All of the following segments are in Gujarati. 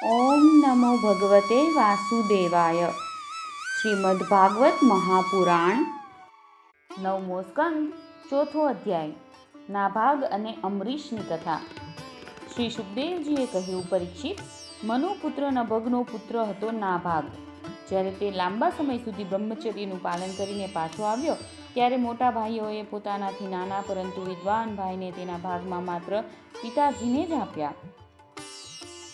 ઓમ નમો ભગવતે વાસુદેવાય. શ્રીમદ્ભાગવત મહાપુરાણ, નવમો સ્કંદ, ચોથો અધ્યાય. નાભાગ અને અમરીશની કથા. શ્રી સુખદેવજીએ કહ્યું, પરીક્ષિત, મનુપુત્ર નભગનો પુત્ર હતો નાભાગ. જ્યારે તે લાંબા સમય સુધી બ્રહ્મચર્યનું પાલન કરીને પાછો આવ્યો, ત્યારે મોટા ભાઈઓએ પોતાનાથી નાના પરંતુ વિદ્વાન ભાઈને તેના ભાગમાં માત્ર પિતાજીને જ આપ્યા.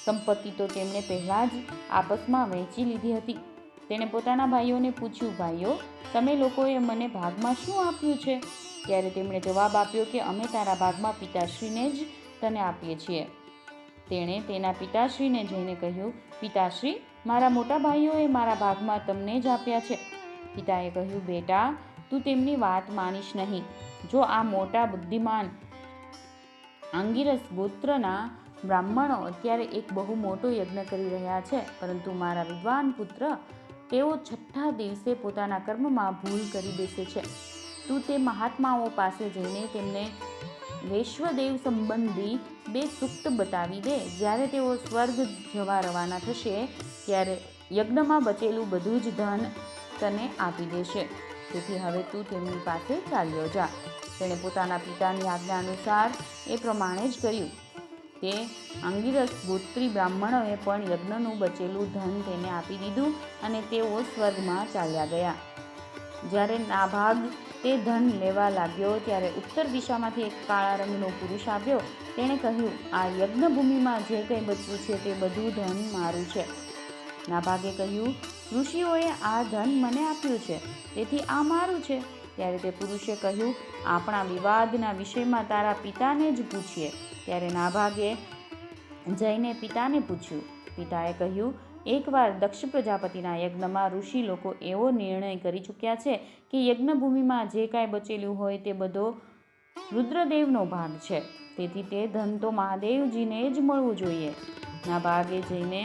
સંપત્તિ તો તેમણે પહેલાં જ આપસમાં વહેંચી લીધી હતી. તેણે પોતાના ભાઈઓને પૂછ્યું, ભાઈઓ, તમે લોકોએ મને ભાગમાં શું આપ્યું છે? ત્યારે તેમણે જવાબ આપ્યો કે અમે તારા ભાગમાં પિતાશ્રીને જ તને આપીએ છીએ. તેણે તેના પિતાશ્રીને જઈને કહ્યું, પિતાશ્રી, મારા મોટા ભાઈઓએ મારા ભાગમાં તમને જ આપ્યા છે. પિતાએ કહ્યું, બેટા, તું તેમની વાત માનીશ નહીં. જો આ મોટા બુદ્ધિમાન આંગિરસ ગોત્રના બ્રાહ્મણો અત્યારે એક બહુ મોટો યજ્ઞ કરી રહ્યા છે, પરંતુ મારા વિદ્વાન પુત્ર તેઓ છઠ્ઠા દિવસે પોતાના કર્મમાં ભૂલ કરી બેસે છે. તું તે મહાત્માઓ પાસે જઈને તેમને વૈશ્વદેવ સંબંધી 2 સૂક્ત બતાવી દે. જ્યારે તેઓ સ્વર્ગ જવા રવાના થશે ત્યારે યજ્ઞમાં બચેલું બધું જ ધન તને આપી દેશે. તેથી હવે તું તેમની પાસે ચાલ્યો જા. તેણે પોતાના પિતાની આજ્ઞા અનુસાર એ પ્રમાણે જ કર્યું. તે આંગિરસ ગોત્રી બ્રાહ્મણોએ પણ યજ્ઞનું બચેલું ધન તેને આપી દીધું અને તેઓ સ્વર્ગમાં ચાલ્યા ગયા. જ્યારે નાભાગ તે ધન લેવા લાગ્યો ત્યારે ઉત્તર દિશામાંથી એક કાળા રંગનો પુરુષ આવ્યો. તેણે કહ્યું, આ યજ્ઞભૂમિમાં જે કંઈ બચ્યું છે તે બધું ધન મારું છે. નાભાગે કહ્યું, ઋષિઓએ આ ધન મને આપ્યું છે, તેથી આ મારું છે. ત્યારે તે પુરુષે કહ્યું, આપણા વિવાદના વિષયમાં તારા પિતાને જ પૂછીએ. ત્યારે નાભાગે જઈને પિતાને પૂછ્યું. પિતાએ કહ્યું, એકવાર દક્ષ પ્રજાપતિના યજ્ઞમાં ઋષિ લોકો એવો નિર્ણય કરી ચૂક્યા છે કે યજ્ઞભૂમિમાં જે કાંઈ બચેલું હોય તે બધો રુદ્રદેવનો ભાગ છે, તેથી તે ધન તો મહાદેવજીને જ મળવું જોઈએ. નાભાગે જઈને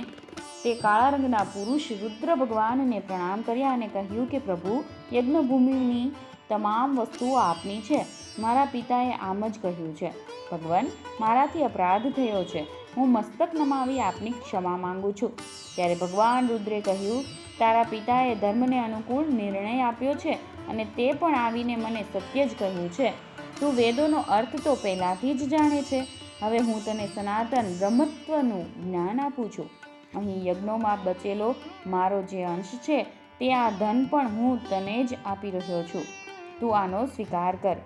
તે કાળા રંગના પુરુષ રુદ્ર ભગવાનને પ્રણામ કર્યા અને કહ્યું કે પ્રભુ, યજ્ઞભૂમિની તમામ વસ્તુઓ આપની છે. મારા પિતાએ આમ જ કહ્યું છે. ભગવાન, મારાથી અપરાધ થયો છે. હું મસ્તક નમાવી આપની ક્ષમા માંગુ છું. ત્યારે ભગવાન રુદ્રે કહ્યું, તારા પિતાએ ધર્મને અનુકૂળ નિર્ણય આપ્યો છે અને તે પણ આવીને મને સત્ય જ કહ્યું છે. તું વેદોનો અર્થ તો પહેલાંથી જ જાણે છે. હવે હું તને સનાતન બ્રહ્મત્વનું જ્ઞાન આપું છું. અહીં યજ્ઞોમાં બચેલો મારો જે અંશ છે તે આ ધન પણ હું તને જ આપી રહ્યો છું. તું આનો સ્વીકાર કર.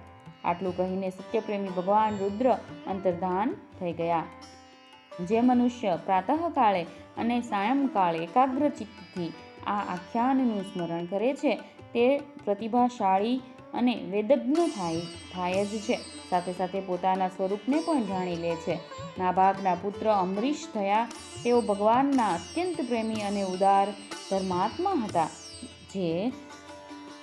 આટલું કહીને સત્યપ્રેમી ભગવાન રુદ્ર અંતર્ધાન થઈ ગયા. જે મનુષ્ય પ્રાતઃકાળે અને સાયંકાળે એકાગ્ર ચિત્તથી આ આખ્યાનનું સ્મરણ કરે છે તે પ્રતિભાશાળી અને વેદજ્ઞ થાય જ છે. સાથે સાથે પોતાના સ્વરૂપને પણ જાણી લે છે. નાભાગના પુત્ર અમરીશ થયા. તેઓ ભગવાનના અત્યંત પ્રેમી અને ઉદાર ધર્માત્મા હતા, જે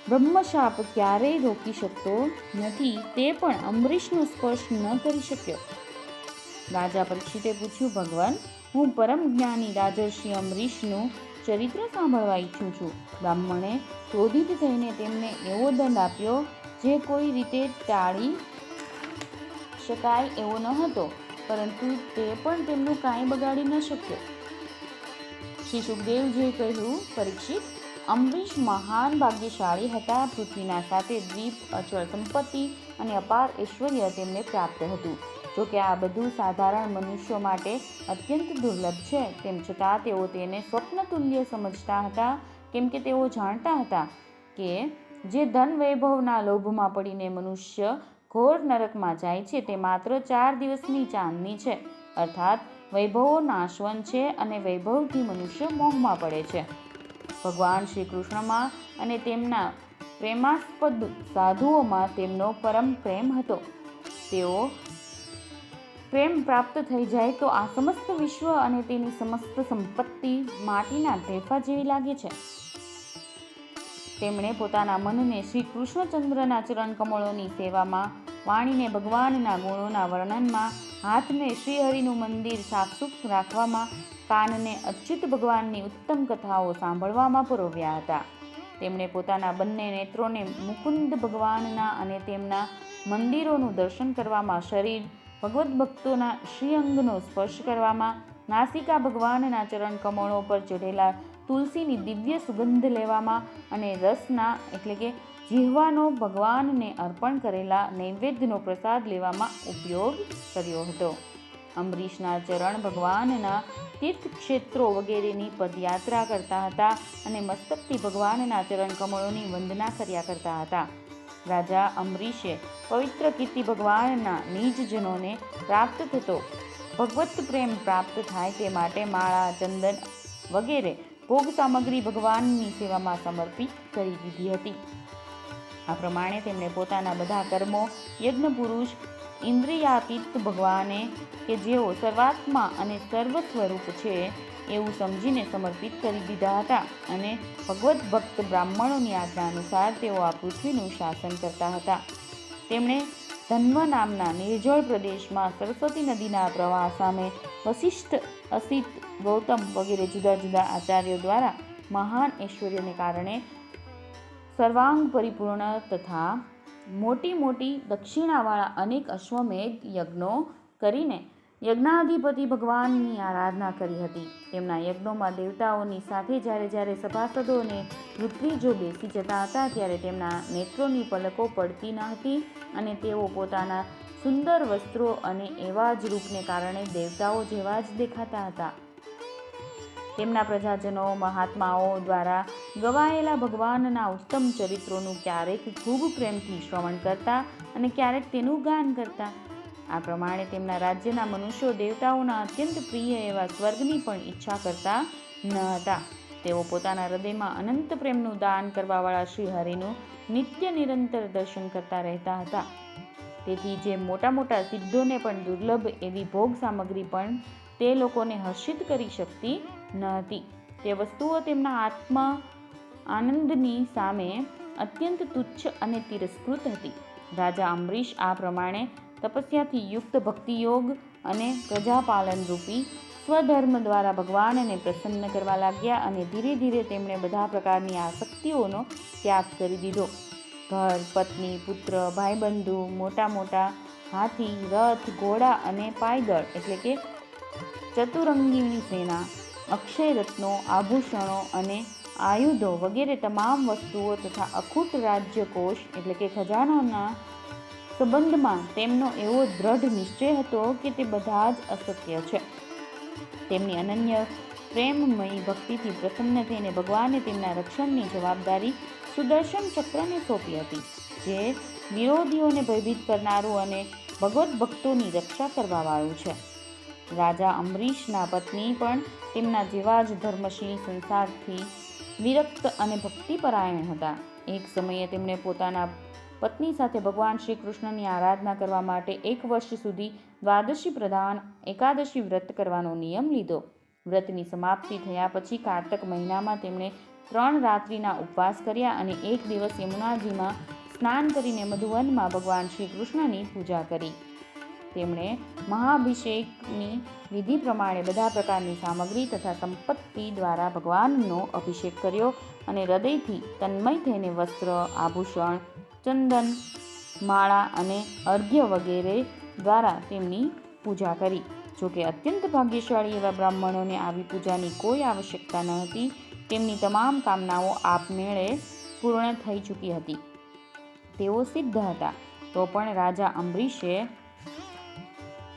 બ્રહ્મશાપ ક્યારેય રોકી શકતો નથી. તે પણ અમરીશનો સ્પર્શ ન કરી શક્યો. રાજા પરીક્ષિતે પૂછ્યું, ભગવાન, હું પરમ જ્ઞાની રાજર્ષિ અમરીશનું ચરિત્ર સાંભળવા ઈચ્છું છું. બ્રાહ્મણે ક્રોધિત થઈને તેમને એવો દંડ આપ્યો જે કોઈ રીતે ટાળી શકાય એવો ન હતો, પરંતુ તે પણ તેમનું કાંઈ બગાડી ન શક્યો. શ્રી સુખદેવજીએ કહ્યું, પરીક્ષિત, અમરીશ મહાન ભાગ્યશાળી હતા. પૃથ્વીના સાથે દ્વીપ, અચળ સંપત્તિ અને અપાર ઐશ્વર્ય તેમને પ્રાપ્ત હતું. જોકે આ બધું સાધારણ મનુષ્યો માટે અત્યંત દુર્લભ છે, તેમ છતાં તેઓ તેને સ્વપ્નતુલ્ય સમજતા હતા, કેમ કે તેઓ જાણતા હતા કે જે ધન વૈભવના લોભમાં પડીને મનુષ્ય ઘોર નરકમાં જાય છે તે માત્ર 4 દિવસની ચાંદની છે. અર્થાત વૈભવો નાશવંત છે અને વૈભવથી મનુષ્ય મોહમાં પડે છે. ભગવાન શ્રી કૃષ્ણમાં અને તેમના પ્રેમાસ્પદ સાધુઓમાં તેમનો પરમ પ્રેમ હતો. તેઓ પ્રેમ પ્રાપ્ત થઈ જાય તો આ સમસ્ત વિશ્વ અને તેની સમસ્ત સંપત્તિ માટીના ઢેફા જેવી લાગે છે. તેમણે પોતાના મનને શ્રી કૃષ્ણચંદ્રના ચરણ કમળોની સેવામાં, વાણીને ભગવાનના ગુણોના વર્ણનમાં, હાથને શ્રીહરિનું મંદિર સાફસૂફ રાખવામાં, કાનને અચ્યુત ભગવાનની ઉત્તમ કથાઓ સાંભળવામાં પરોવ્યા હતા. તેમણે પોતાના બંને નેત્રોને મુકુંદ ભગવાનના અને તેમના મંદિરોનું દર્શન કરવામાં, શરીર ભગવદ્ ભક્તોના શ્રીઅંગનો સ્પર્શ કરવામાં, નાસિકા ભગવાનના ચરણ કમળો પર ચઢેલા તુલસીની દિવ્ય સુગંધ લેવામાં અને રસના એટલે કે જીહવાનો ભગવાનને અર્પણ કરેલા નૈવેદ્યનો પ્રસાદ લેવામાં ઉપયોગ કર્યો હતો. અંબરીશના ચરણ ભગવાનના તીર્થક્ષેત્રો વગેરેની પદયાત્રા કરતા હતા અને મસ્તકથી ભગવાનના ચરણ કમળોની વંદના કર્યા કરતા હતા. રાજા અંબરીશે પવિત્ર કીર્તિ ભગવાનના નિજજનોને પ્રાપ્ત થતો ભગવત પ્રેમ પ્રાપ્ત થાય તે માટે માળા, ચંદન વગેરે ભોગ સામગ્રી ભગવાનની સેવામાં સમર્પિત કરી દીધી હતી. આ પ્રમાણે તેમણે પોતાના બધા કર્મો યજ્ઞ પુરુષ ઇન્દ્રિયાતીત ભગવાને કે જેઓ સર્વાત્મા અને સર્વ સ્વરૂપ છે એવું સમજીને સમર્પિત કરી દીધા હતા અને ભગવત ભક્ત બ્રાહ્મણોની આજ્ઞા અનુસાર તેઓ આ પૃથ્વીનું શાસન કરતા હતા. તેમણે ધન્વ નામના નિર્જળ પ્રદેશમાં સરસ્વતી નદીના પ્રવાહ સામે વશિષ્ઠ, અસિત, ગૌતમ વગેરે જુદા જુદા આચાર્યો દ્વારા મહાન ઐશ્વર્યને કારણે સર્વાંગ પરિપૂર્ણ તથા મોટી મોટી દક્ષિણાવાળા અનેક અશ્વમેધ યજ્ઞો કરીને યજ્ઞાધિપતિ ભગવાનની આરાધના કરી હતી. તેમના યજ્ઞોમાં દેવતાઓની સાથે જ્યારે જ્યારે સભાસદો અને ઋત્વિજો બેસી જતા હતા ત્યારે તેમના નેત્રોની પલકો પડતી ન હતી અને તેઓ પોતાના સુંદર વસ્ત્રો અને એવા જ રૂપને કારણે દેવતાઓ જેવા જ દેખાતા હતા. તેમના પ્રજાજનો મહાત્માઓ દ્વારા ગવાયેલા ભગવાનના ઉત્તમ ચરિત્રોનું ક્યારેક ખૂબ પ્રેમથી શ્રવણ કરતા અને ક્યારેક તેનું ગાન કરતા. આ પ્રમાણે તેમના રાજ્યના મનુષ્યો દેવતાઓના અત્યંત પ્રિય એવા સ્વર્ગની પણ ઈચ્છા કરતા ન હતા. તેઓ પોતાના હૃદયમાં અનંત પ્રેમનું દાન કરવાવાળા શ્રી હરિનું નિત્ય નિરંતર દર્શન કરતા રહેતા હતા. તેથી જે મોટા મોટા સિદ્ધોને પણ દુર્લભ એવી ભોગ સામગ્રી પણ તે લોકોને હર્ષિત કરી શકતી ન હતી. તે વસ્તુઓ તેમના આત્મા આનંદની સામે અત્યંત તુચ્છ અને તિરસ્કૃત હતી. રાજા અંબરીશ આ પ્રમાણે તપસ્યાથી યુક્ત ભક્તિયોગ અને પ્રજાપાલન રૂપી સ્વધર્મ દ્વારા ભગવાનને પ્રસન્ન કરવા લાગ્યા અને ધીરે ધીરે તેમણે બધા પ્રકારની આસક્તિઓનો ત્યાગ કરી દીધો. ઘર, પત્ની, પુત્ર, ભાઈબંધુ, મોટા મોટા હાથી, રથ, ઘોડા અને પાયદળ એટલે કે ચતુરંગીની સેના, અક્ષય રત્નો, આભૂષણો અને આયુધો વગેરે તમામ વસ્તુઓ તથા અખૂટ રાજ્યકોષ એટલે કે ખજાનાના સંબંધમાં તેમનો એવો દ્રઢ નિશ્ચય હતો કે તે બધા જ અશક્ય છે. તેમની અનન્ય પ્રેમમયી ભક્તિથી પ્રસન્ન થઈને ભગવાને તેમના રક્ષણની જવાબદારી સુદર્શન ચક્રને સોંપી હતી, જે વિરોધીઓને ભયભીત કરનારું અને ભગવત ભક્તોની રક્ષા કરવાવાળું છે. રાજા અંબરીશના પત્ની પણ તેમના જેવા જ ધર્મશીલ, સંસારથી વિરક્ત અને ભક્તિપરાયણ હતા. એક સમયે તેમણે પોતાના પત્ની સાથે ભગવાન શ્રી કૃષ્ણની આરાધના કરવા માટે 1 વર્ષ સુધી દ્વાદશી પ્રધાન એકાદશી વ્રત કરવાનો નિયમ લીધો. વ્રતની સમાપ્તિ થયા પછી કારતક મહિનામાં તેમણે 3 રાત્રિના ઉપવાસ કર્યા અને 1 દિવસ યમુનાજીમાં સ્નાન કરીને મધુવનમાં ભગવાન શ્રી કૃષ્ણની પૂજા કરી. તેમણે મહાભિષેકની વિધિ પ્રમાણે બધા પ્રકારની સામગ્રી તથા સંપત્તિ દ્વારા ભગવાનનો અભિષેક કર્યો અને હૃદયથી તન્મય થઈને વસ્ત્ર, આભૂષણ, ચંદન, માળા અને અર્ઘ્ય વગેરે દ્વારા તેમની પૂજા કરી. જોકે અત્યંત ભાગ્યશાળી એવા બ્રાહ્મણોને આવી પૂજાની કોઈ આવશ્યકતા ન હતી. તેમની તમામ કામનાઓ આપમેળે પૂર્ણ થઈ ચૂકી હતી. તેઓ સિદ્ધ હતા. તો પણ રાજા અંબરીશે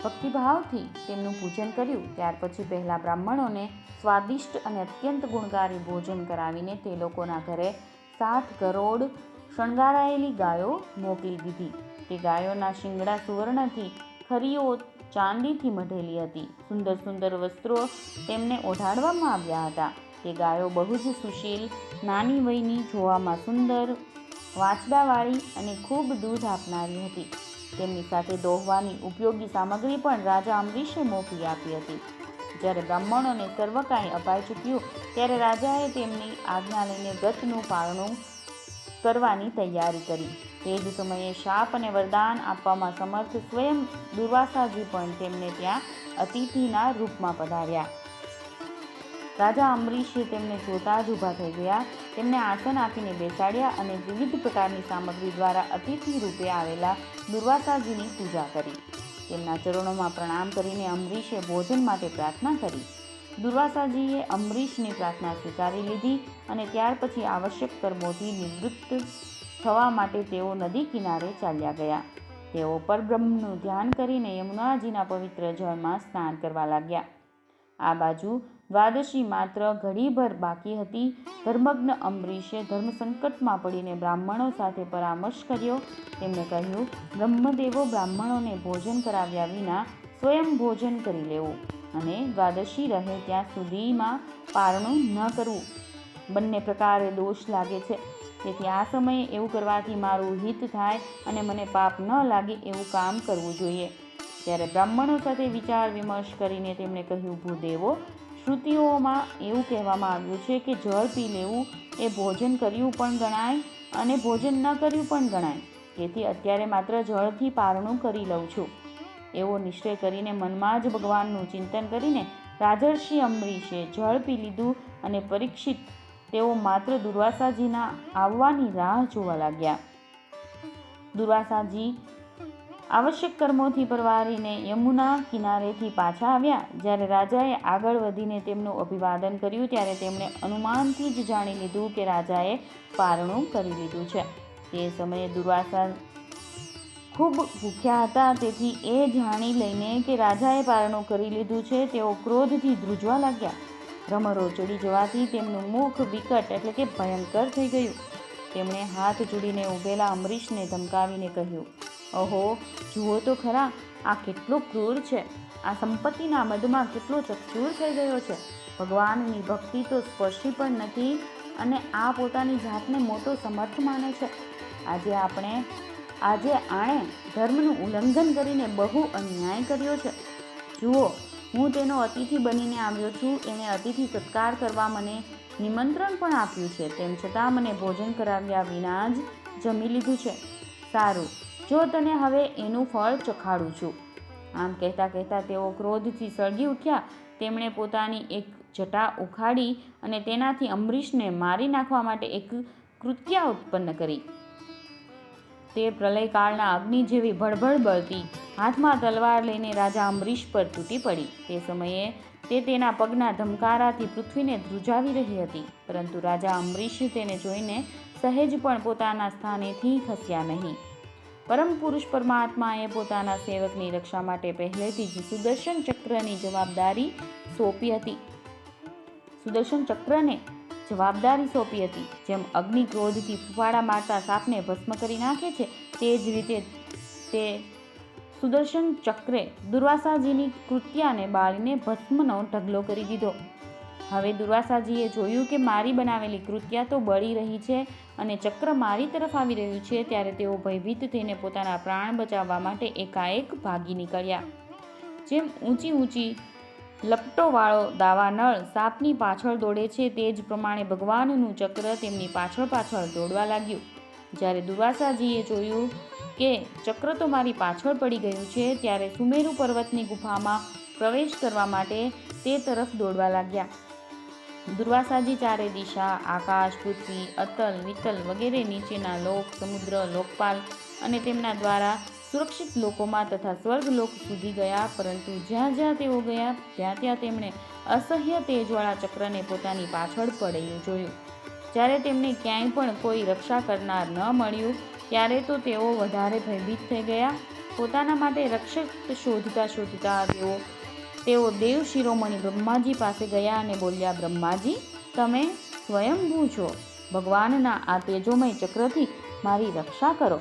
ભક્તિભાવથી તેમનું પૂજન કર્યું. ત્યાર પછી પહેલા બ્રાહ્મણોને સ્વાદિષ્ટ અને અત્યંત ગુણકારી ભોજન કરાવીને તે લોકોના ઘરે 7 કરોડ શણગારાયેલી ગાયો મોકલી દીધી. તે ગાયોના શિંગડા સુવર્ણથી, ખરીઓ ચાંદીથી મઢેલી હતી. સુંદર સુંદર વસ્ત્રો તેમને ઓઢાડવામાં આવ્યા હતા. તે ગાયો બહુ જ સુશીલ, નાની વયની, જોવામાં સુંદર, વાંચડાવાળી અને ખૂબ દૂધ આપનારી હતી. તેમની સાથે દોહવાની ઉપયોગી સામગ્રી પણ રાજા અંબરીશે મોકલી આપી હતી. જ્યારે બ્રાહ્મણોને સર્વ કાંઈ અપાઈ ચૂક્યું ત્યારે રાજાએ તેમની આજ્ઞા લઈને વ્રતનું પારણું કરવાની તૈયારી કરી. તે જ સમયે શાપ અને વરદાન આપવામાં સમર્થ સ્વયં દુર્વાસાજી પણ તેમને ત્યાં અતિથિના રૂપમાં પધાર્યા. રાજા અંબરીશે તેમને જોતા જ ઊભા થઈ ગયા. તેમને આસન આપીને બેસાડ્યા અને વિવિધ પ્રકારની સામગ્રી દ્વારા અતિથિ રૂપે આવેલા દુર્વાસાજીની પૂજા કરી. તેમના ચરણોમાં પ્રણામ કરીને અમરીશે ભોજન માટે પ્રાર્થના કરી. દુર્વાસાજીએ અમરીશની પ્રાર્થના સ્વીકારી લીધી અને ત્યાર પછી આવશ્યક કર્મોથી નિવૃત્ત થવા માટે તેઓ નદી કિનારે ચાલ્યા ગયા. તેઓ પરબ્રહ્મનું ધ્યાન કરીને યમુનાજીના પવિત્ર જળમાં સ્નાન કરવા લાગ્યા. આ બાજુ દ્વાદશી માત્ર ઘડીભર બાકી હતી. ધર્મજ્ઞ અમરીશે ધર્મ સંકટમાં પડીને બ્રાહ્મણો સાથે પરામર્શ કર્યો. તેમણે કહ્યું, બ્રહ્મદેવો બ્રાહ્મણોને ભોજન કરાવ્યા વિના સ્વયં ભોજન કરી લેવું અને દ્વાદશી રહે ત્યાં સુધીમાં પારણું ન કરવું બંને પ્રકારે દોષ લાગે છે. તેથી આ સમયે એવું કરવાથી મારું હિત થાય અને મને પાપ ન લાગે એવું કામ કરવું જોઈએ. ત્યારે બ્રાહ્મણો સાથે વિચાર વિમર્શ કરીને તેમણે કહ્યું, ભૂદેવો, શ્રુતિઓમાં એવું કહેવામાં આવ્યું છે કે જળ પી લેવું એ ભોજન કર્યું પણ ગણાય અને ભોજન ન કર્યું પણ ગણાય. તેથી અત્યારે માત્ર જળથી પારણું કરી લઉં છું. એવો નિશ્ચય કરીને મનમાં જ ભગવાનનું ચિંતન કરીને રાજર્ષિ અમરીશે જળ પી લીધું અને પરીક્ષિત તેઓ માત્ર દુર્વાસાજીના આવવાની રાહ જોવા લાગ્યા. દુર્વાસાજી આવશ્યક કર્મોથી પરવારીને યમુના કિનારેથી પાછા આવ્યા. જ્યારે રાજાએ આગળ વધીને તેમનું અભિવાદન કર્યું ત્યારે તેમણે અનુમાનથી જ જાણી લીધું કે રાજાએ પારણું કરી લીધું છે. તે સમયે દુર્વાસા ખૂબ ભૂખ્યા હતા. તેથી એ જાણી લઈને કે રાજાએ પારણું કરી લીધું છે તેઓ ક્રોધથી ધ્રુજવા લાગ્યા. ભ્રમરો ચડી જવાથી તેમનું મુખ વિકટ એટલે કે ભયંકર થઈ ગયું. તેમણે હાથ જોડીને ઊભેલા અમરીશને ધમકાવીને કહ્યું, અહો, જુઓ તો ખરા, આ કેટલો ક્રૂર છે. આ સંપત્તિના મદમાં કેટલો ચકચૂર થઈ ગયો છે. ભગવાનની ભક્તિ તો સ્પર્શી પણ નથી અને આ પોતાની જાતને મોટો સમર્થ માને છે. આજે આણે ધર્મનું ઉલ્લંઘન કરીને બહુ અન્યાય કર્યો છે. જુઓ, હું તેનો અતિથિ બનીને આવ્યો છું. એણે અતિથિ સત્કાર કરવા મને નિમંત્રણ પણ આપ્યું છે. તેમ છતાં મને ભોજન કરાવ્યા વિના જ જમી લીધું છે. સારું, જો તને હવે એનું ફળ ચખાડું છું. આમ કહેતા કહેતા તેઓ ક્રોધથી સળગી ઉઠ્યા. તેમણે પોતાની એક જટા ઉખાડી અને તેનાથી અમરીશને મારી નાખવા માટે એક કૃત્યા ઉત્પન્ન કરી. તે પ્રલયકાળના અગ્નિ જેવી ભડભડ બળતી હાથમાં તલવાર લઈને રાજા અમરીશ પર તૂટી પડી. તે સમયે તે તેના પગના ધમકારાથી પૃથ્વીને ધ્રુજાવી રહી હતી. પરંતુ રાજા અમરીશ તેને જોઈને સહેજ પણ પોતાના સ્થાનેથી ખસ્યા નહીં. પરમ પુરુષ પરમાત્માએ પોતાના સેવકની રક્ષા માટે પહેલેથી જ સુદર્શન ચક્રની જવાબદારી સોંપી હતી. જેમ અગ્નિ ક્રોધથી ફૂફાડા મારતા સાપને ભસ્મ કરી નાખે છે, તે જ રીતે તે સુદર્શન ચક્રે દુર્વાસાજીની કૃત્યાને બાળીને ભસ્મનો ઢગલો કરી દીધો. હવે દુર્વાસાજીએ જોયું કે મારી બનાવેલી કૃત્યા તો બળી રહી છે અને ચક્ર મારી તરફ આવી રહ્યું છે. ત્યારે તેઓ ભયભીત થઈને પોતાના પ્રાણ બચાવવા માટે એકાએક ભાગી નીકળ્યા. જેમ ઊંચી લપટોવાળો દાવાનળ સાપની પાછળ દોડે છે, તે જ પ્રમાણે ભગવાનનું ચક્ર તેમની પાછળ પાછળ દોડવા લાગ્યું. જ્યારે દુર્વાસાજીએ જોયું કે ચક્ર તો મારી પાછળ પડી ગયું છે, ત્યારે સુમેરુ પર્વતની ગુફામાં પ્રવેશ કરવા માટે તે તરફ દોડવા લાગ્યા. દુર્વાસાજી ચારે દિશા, આકાશ, પૃથ્વી, અતલ, વિતલ વગેરે નીચેના લોક, સમુદ્ર, લોકપાલ અને તેમના દ્વારા સુરક્ષિત લોકોમાં તથા સ્વર્ગલોક સુધી ગયા. પરંતુ જ્યાં જ્યાં તેઓ ગયા ત્યાં ત્યાં તેમણે અસહ્ય તેજવાળા ચક્રને પોતાની પાછળ પડેલું જોયું. જ્યારે તેમને ક્યાંય પણ કોઈ રક્ષા કરનાર ન મળ્યું ત્યારે તો તેઓ વધારે ભયભીત થઈ ગયા. પોતાના માટે રક્ષક શોધતા શોધતા તેઓ દેવ શિરોમણિ બ્રહ્માજી પાસે ગયા અને બોલ્યા, બ્રહ્માજી, તમે સ્વયંભૂ છો. ભગવાનના આ તેજોમય ચક્રથી મારી રક્ષા કરો.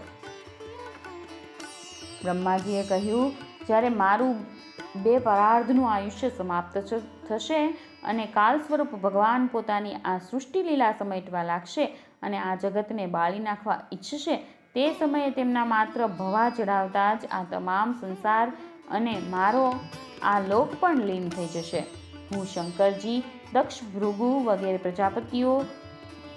બ્રહ્માજીએ કહ્યું, જ્યારે મારું બે પરાર્ધનું આયુષ્ય સમાપ્ત થશે અને કાલ સ્વરૂપ ભગવાન પોતાની આ સૃષ્ટિ લીલા સમેટવા લાગશે અને આ જગતને બાળી નાખવા ઈચ્છશે, તે સમયે તેમના માત્ર ભવા ચડાવતા જ આ તમામ સંસાર અને મારો આ લોક પણ લીન થઈ જશે. હું શંકરજી, દક્ષ, ભૃગુ વગેરે પ્રજાપતિઓ,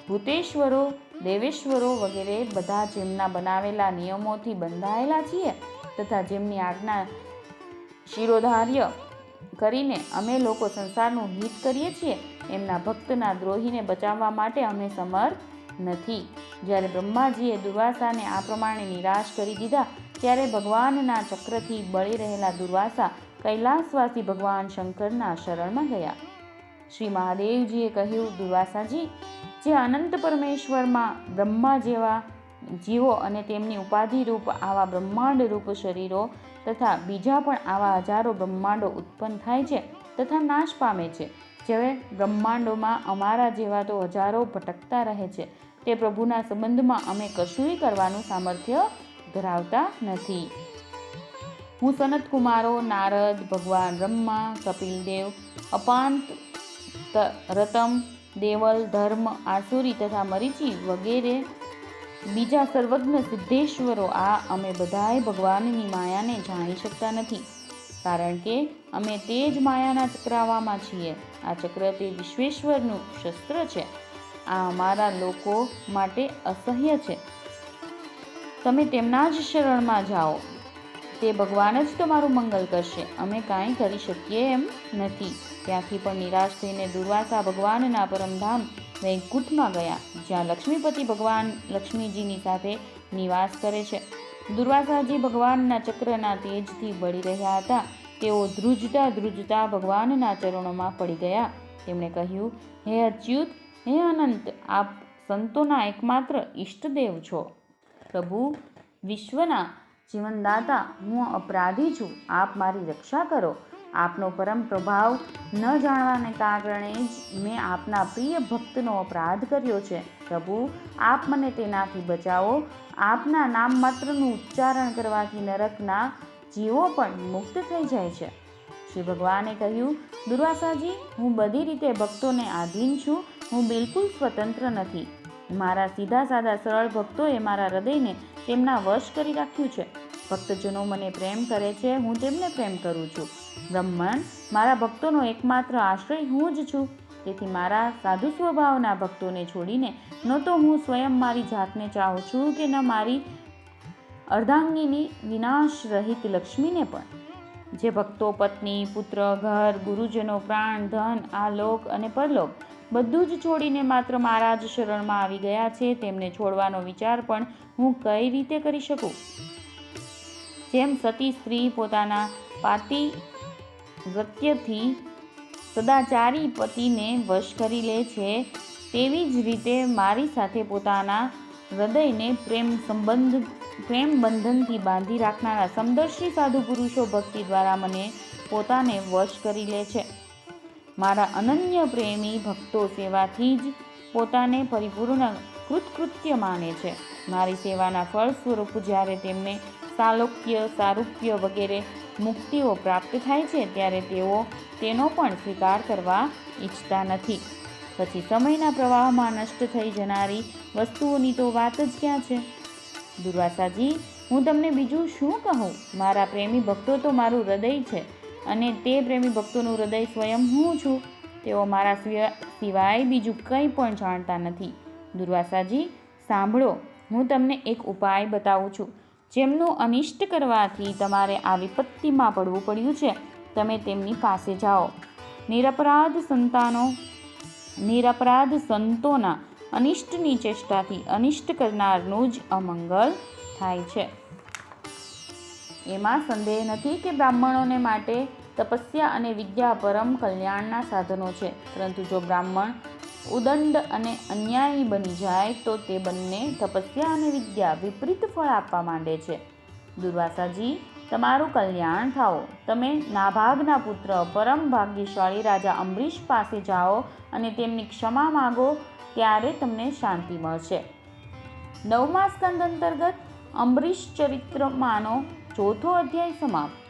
ભૂતેશ્વરો, દેવેશ્વરો વગેરે બધા જેમના બનાવેલા નિયમોથી બંધાયેલા છીએ તથા જેમની આજ્ઞા શિરોધાર્ય કરીને અમે લોકો સંસારનું હિત કરીએ છીએ, એમના ભક્તના દ્રોહીને બચાવવા માટે અમે સમર્થ નથી. જ્યારે બ્રહ્માજીએ દુર્વાસાને આ પ્રમાણે નિરાશ કરી દીધા ત્યારે ભગવાનના ચક્રથી બળી રહેલા દુર્વાસા કૈલાસવાસી ભગવાન શંકરના શરણમાં ગયા. શ્રી મહાદેવજીએ કહ્યું, દુર્વાસાજી, જે અનંત પરમેશ્વરમાં બ્રહ્મા જેવા જીવો અને તેમની ઉપાધિ રૂપ આવા બ્રહ્માંડ રૂપ શરીરો તથા બીજા પણ આવા હજારો બ્રહ્માંડો ઉત્પન્ન થાય છે તથા નાશ પામે છે, જેવે બ્રહ્માંડોમાં અમારા જેવા તો હજારો ભટકતા રહે છે, તે પ્રભુના સંબંધમાં અમે કશુંય કરવાનું સામર્થ્ય ધરાવતા નથી. હું સનત કુમારો, નારદ, ભગવાન બ્રહ્મા, કપિલદેવ, અપાંત, રતમ, દેવલ, ધર્મ, આસુરી તથા મરીચી વગેરે બીજા સર્વજ્ઞ સિદ્ધેશ્વરો અમે બધાય ભગવાનની માયાને જાણી શકતા નથી, કારણ કે અમે તે જ માયાના ચક્રાવામાં છીએ. આ ચક્ર તે વિશ્વેશ્વરનું શસ્ત્ર છે. આ અમારા લોકો માટે અસહ્ય છે. તમે તેમના જ શરણમાં જાઓ, તે ભગવાન જ તમારું મંગલ કરશે. અમે કાંઈ કરી શકીએ એમ નથી. ત્યાંથી પણ નિરાશ થઈને દુર્વાસા ભગવાનના પરમધામ વૈકુંઠમાં ગયા, જ્યાં લક્ષ્મીપતિ ભગવાન લક્ષ્મીજીની સાથે નિવાસ કરે છે. દુર્વાસાજી ભગવાનના ચક્રના તેજથી બળી રહ્યા હતા. તેઓ ધ્રુજતા ધ્રુજતા ભગવાનના ચરણોમાં પડી ગયા. તેમણે કહ્યું, હે અચ્યુત, હે અનંત, આપ સંતોના એકમાત્ર ઈષ્ટદેવ છો. પ્રભુ, વિશ્વના જીવનદાતા, હું અપરાધી છું. આપ મારી રક્ષા કરો. આપનો પરમ પ્રભાવ ન જાણવાને કારણે જ મેં આપના પ્રિય ભક્તનો અપરાધ કર્યો છે. પ્રભુ, આપ મને તેનાથી બચાવો. આપના નામ માત્રનું ઉચ્ચારણ કરવાથી નરકના જીવો પણ મુક્ત થઈ જાય છે. શ્રી ભગવાને કહ્યું, દુર્વાસાજી, હું બધી રીતે ભક્તોને આધીન છું. હું બિલકુલ સ્વતંત્ર નથી. મારા સીધા સાદા સરળ ભક્તોએ મારા હૃદયને તેમના વશ કરી રાખ્યું છે. ભક્તજનો મને પ્રેમ કરે છે, હું તેમને પ્રેમ કરું છું. બ્રહ્મણ, મારા ભક્તોનો એકમાત્ર આશ્રય હું જ છું. તેથી મારા સાધુ સ્વભાવના ભક્તોને છોડીને ન તો હું સ્વયં મારી જાતને ચાહું છું કે ન મારી અર્ધાંગીની વિનાશ રહિત લક્ષ્મીને પણ. જે ભક્તો પત્ની, પુત્ર, ઘર, ગુરુજનો, પ્રાણ, ધન, આ લોક અને પરલોક બધું જ છોડીને માત્ર મારા જ શરણમાં આવી ગયા છે, તેમને છોડવાનો વિચાર પણ હું કઈ રીતે કરી શકું? જેમ સતી સ્ત્રી પોતાના પાતિવ્રત્યથી સદાચારી પતિને વશ કરી લે છે, તેવી જ રીતે મારી સાથે પોતાના હૃદયને પ્રેમ બંધનથી બાંધી રાખનારા સમદર્શી સાધુ પુરુષો ભક્તિ દ્વારા મને પોતાને વશ કરી લે છે. મારા અનન્ય પ્રેમી ભક્તો સેવાથી જ પોતાને પરિપૂર્ણ કૃતકૃત્ય માને છે. મારી સેવાના ફળ સ્વરૂપ જ્યારે તેમને સાલોક્ય, સારૂપ્ય વગેરે મુક્તિઓ પ્રાપ્ત થાય છે, ત્યારે તેઓ તેનો પણ સ્વીકાર કરવા ઈચ્છતા નથી. પછી સમયના પ્રવાહમાં નષ્ટ થઈ જનારી વસ્તુઓની તો વાત જ ક્યાં છે? દુર્વાસાજી, હું તમને બીજું શું કહું? મારા પ્રેમી ભક્તો તો મારું હૃદય છે, અને તે પ્રેમી ભક્તોનું હૃદય સ્વયં હું છું. તેઓ મારા સિવાય બીજું કંઈ પણ જાણતા નથી. દુર્વાસાજી, સાંભળો, હું તમને એક ઉપાય બતાવું છું, જેમનું અનિષ્ટ કરવાથી તમારે આ વિપત્તિમાં પડવું પડ્યું છે. તમે તેમની પાસે જાઓ. નિરપરાધ સંતોના અનિષ્ટની ચેષ્ટાથી અનિષ્ટ કરનારનું જ અમંગલ થાય છે. એમાં સંદેહ નથી કે બ્રાહ્મણોને માટે તપસ્યા અને વિદ્યા પરમ કલ્યાણના સાધનો છે, પરંતુ જો બ્રાહ્મણ ઉદંડ અને અન્યાયી બની જાય તો તે બંને તપસ્યા અને વિદ્યા વિપરીત ફળ આપવા માંડે છે. દુર્વાસાજી, તમારું કલ્યાણ થાઓ. તમે નાભાગના પુત્ર પરમ ભાગ્યશાળી રાજા અંબરીશ પાસે જાઓ અને તેમની ક્ષમા માગો, ત્યારે તમને શાંતિ મળશે. 9મા સ્કંદ અંતર્ગત અંબરીશ ચરિત્રમાંનો 4થો અધ્યાય સમાપ્ત.